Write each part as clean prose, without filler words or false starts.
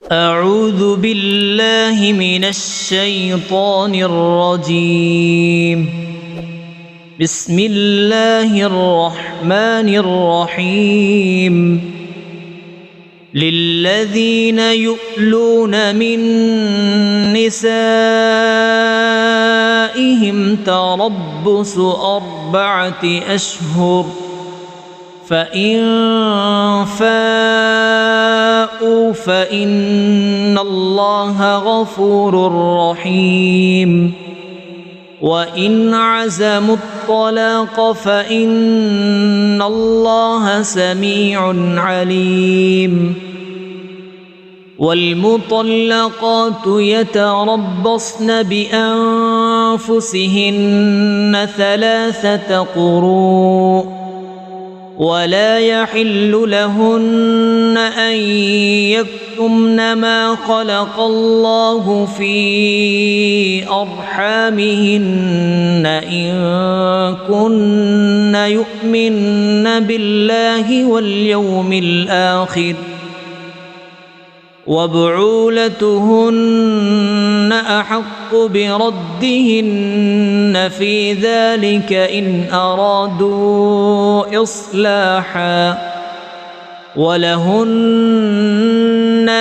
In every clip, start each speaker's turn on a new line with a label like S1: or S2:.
S1: أعوذ بالله من الشيطان الرجيم. بسم الله الرحمن الرحيم. للذين يؤلون من نسائهم تربص 4 أشهر، فإن فاءوا فإن الله غفور رحيم، وإن عزموا الطلاق فإن الله سميع عليم. والمطلقات يتربصن بأنفسهن 3 قروء، ولا يحل لهن أن يكتمن ما خلق الله في أرحامهن إن كن يؤمن بالله واليوم الآخر، وبعولتهن أحق بردهن في ذلك إن أرادوا إصلاحا، ولهن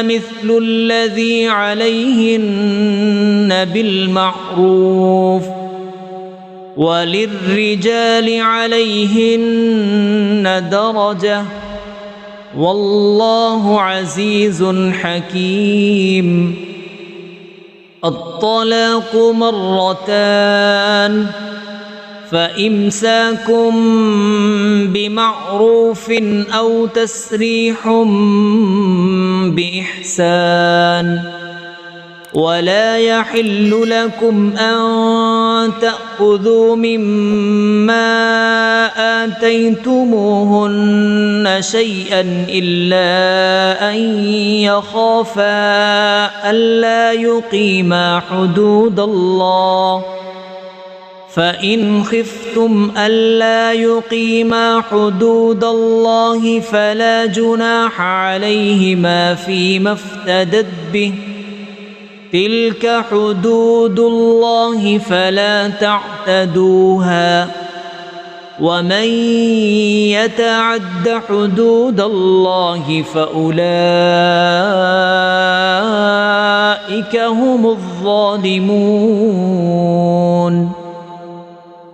S1: مثل الذي عليهن بالمعروف، وللرجال عليهن درجة، والله عزيز حكيم. الطلاق 2 مرتان، فإمساك بمعروف أو تسريح بإحسان، ولا يحل لكم أن تأخذوا مما آتيتموهن شيئا إلا أن يخافا ألا يقيما حدود الله، فإن خفتم ألا يقيما حدود الله فلا جناح عليهما فيما افتدت به، تلك حدود الله فلا تعتدوها، ومن يتعد حدود الله فأولئك هم الظالمون.